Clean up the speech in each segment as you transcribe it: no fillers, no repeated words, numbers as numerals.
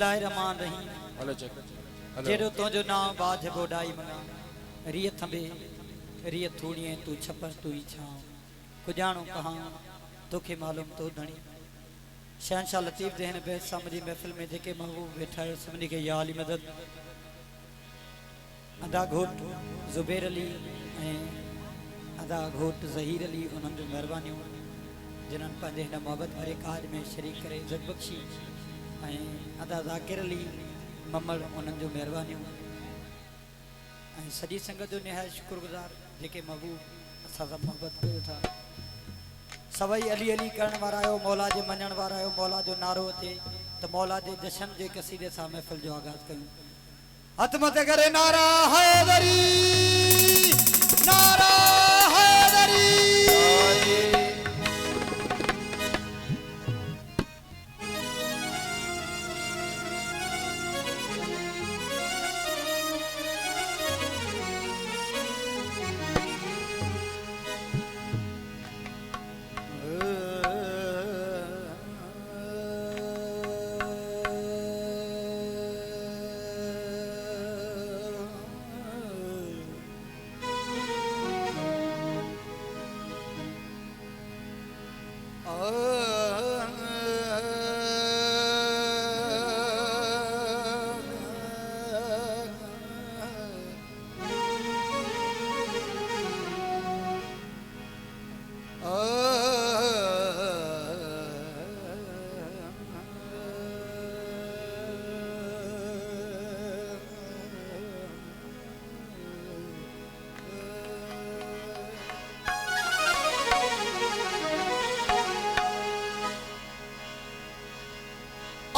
बिस्मिल्लाहिर्रहमानिर्रहीम। Hello check जेरो तो जो नाम बाज बोडाई मना रिय थंबे रिय थूड़िए तू छपर तू ही छाओ कुजानो कहां तोखे मालूम तो धणी शहनशाह लतीफ देहन बैत सामरी महफिल में जेके महबूब बैठा है सभी के या अली मदद अदा घोट जुबैर अली अदा घोट ज़हीर अली उन्हनि जो महिरबानियूं जिन्हनि पंहिंजे हिन मोहब्बत भरे काज में शरीक करे इज़त बख़्शी अदा ज़ाकिर अली ममड़ उन्हनि जो महिरबानियूं सॼी संगत जो निहायत शुक्रगुज़ार जेके महबूब असां सां मोहब्बत कयो था सभई अली अली करण वारा आहियो मौला जे मञण वारा आहियो मौला जो नारो अचे त मौला जे जशन जे कसीदे सां महफ़िल जो आगाज़ कयूं हथ मथे करे नारा हैदरी नारा हैदरी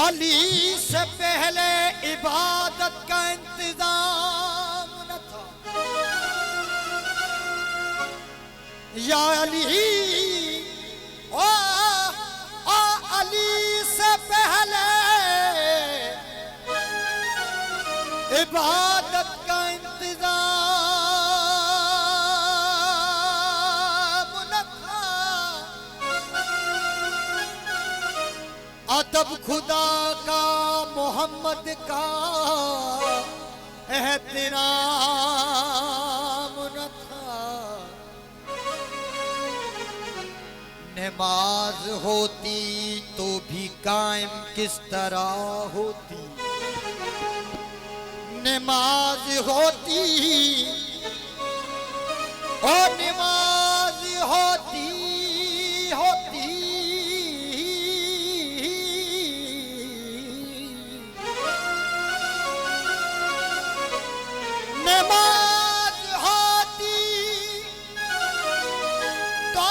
अली से पहले इबादत का इंतजाम न था या अली ओ अली से पहले इबादत का इंतजाम न था अदब खुदा का मोहम्मद का एहतराम न था नमाज होती तो भी कायम किस तरह होती नमाज होती और नमाज होती होती नमाज होती तो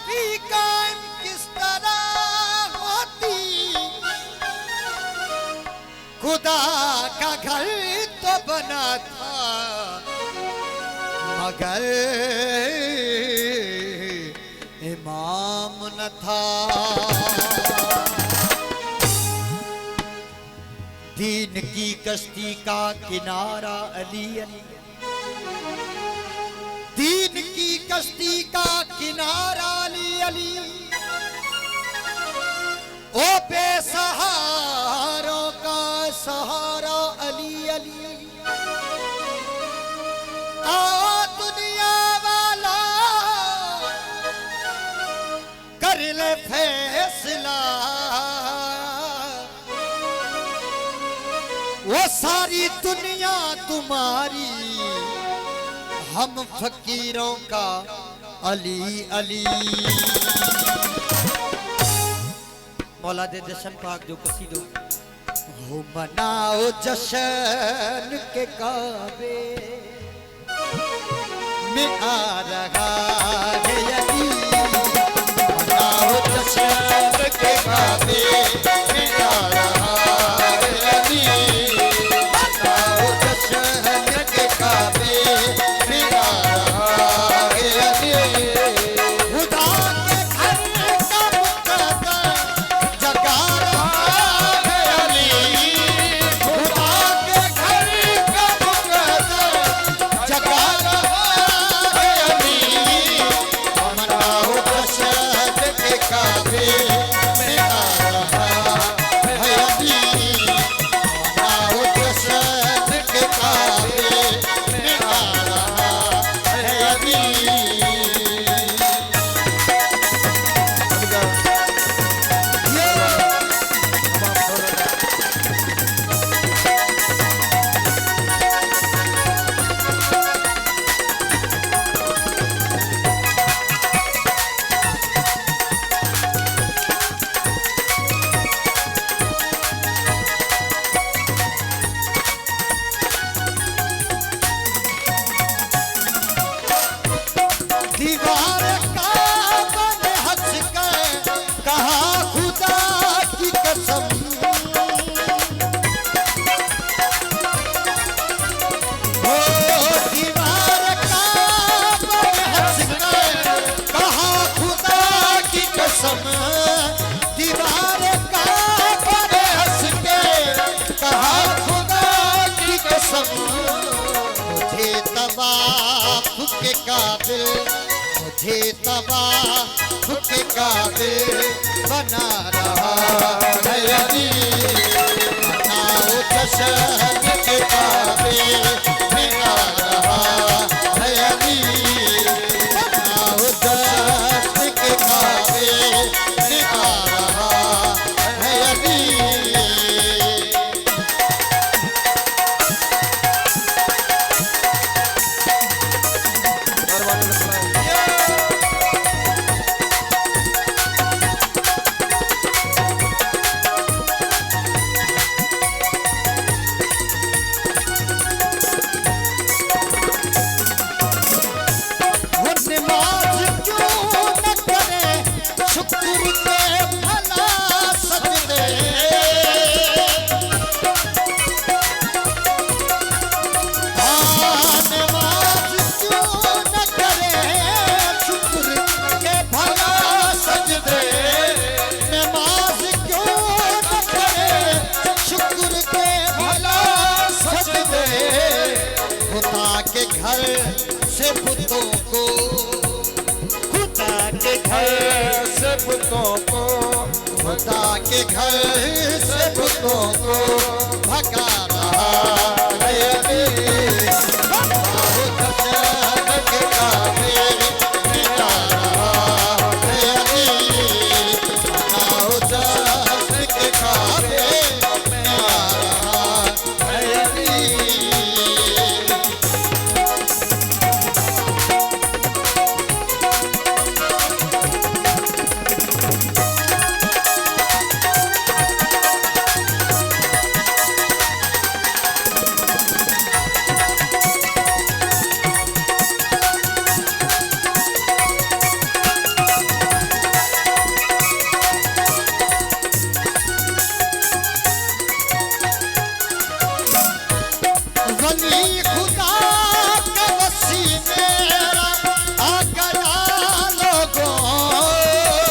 भी कायम किस तरह होती खुदा का घर तो बना था मगर इमाम न था दीन की कश्ती का किनारा अली अली दीन की कश्ती का किनारा अली अली ओ बेसहारों का सहारा अली अली आओ दुनिया वाला कर ले फैसला वो सारी दुनिया तुम्हारी हम फकीरों का अली अली मौला दे जशन पाक जो कसीदो हो मनाओ जशन के काबे में आ रहा है अली मनाओ जशन के काबे में आ रहा है अली मनाओ जशन के काबे में आ रहा है अली खुदा के घर का मुकद्दर जगा रहा है अली खुदा के घर का मुकद्दर जगा रहा है अली के काबिल मुझे तबाह के काबिल बना रहा है अली बनाओ जश्न के काबिल बना रहा है अली बनाओ जश्न के काबिल बना रहा है अली के घर से बुतों को खुदा के घर से बुतों को खुदा के घर से बुतों को भगा रहा है अली के काबिल मिटा रहा है अली के काबिल मिटा रहा है अली वली खुदा का वसी मेरा आ गया लोगों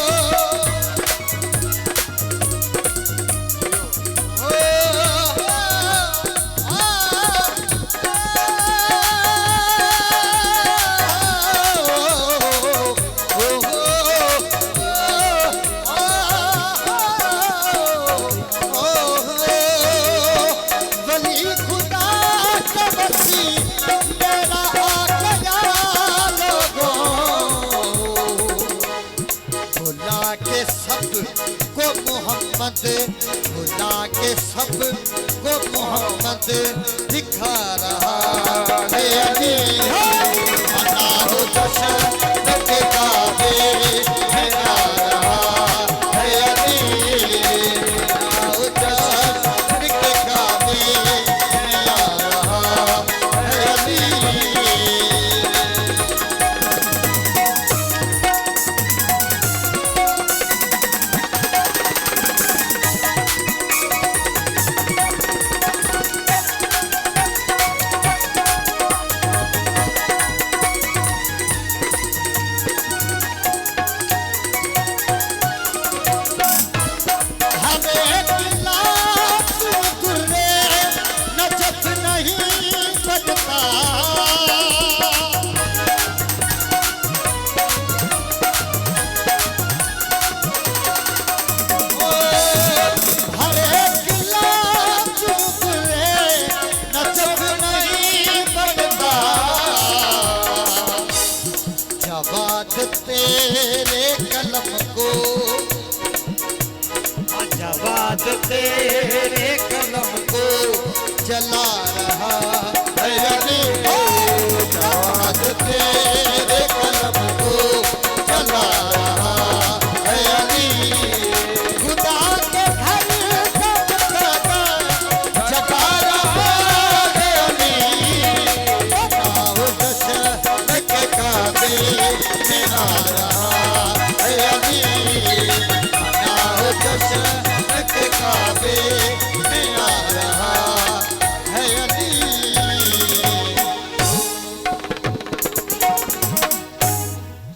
वली खुदा मेरा आ गया लोगों भुला के सब को मोहम्मद भुला के सब को मोहम्मद दिखा रहा है अली बनाओ जश्न के काबिल बना रहा है अली बनाओ जश्न के काबिल बना रहा है अली जवाद तेरे कलम को जवाद तेरे कलम को जला रहा है अली जवाद तेरे कलम को जला रहा है अली खुदा के घर जगा रहा है अली बनाओ जश्न के काबिल बना रहा है अली बनाओ जश्न के काबिल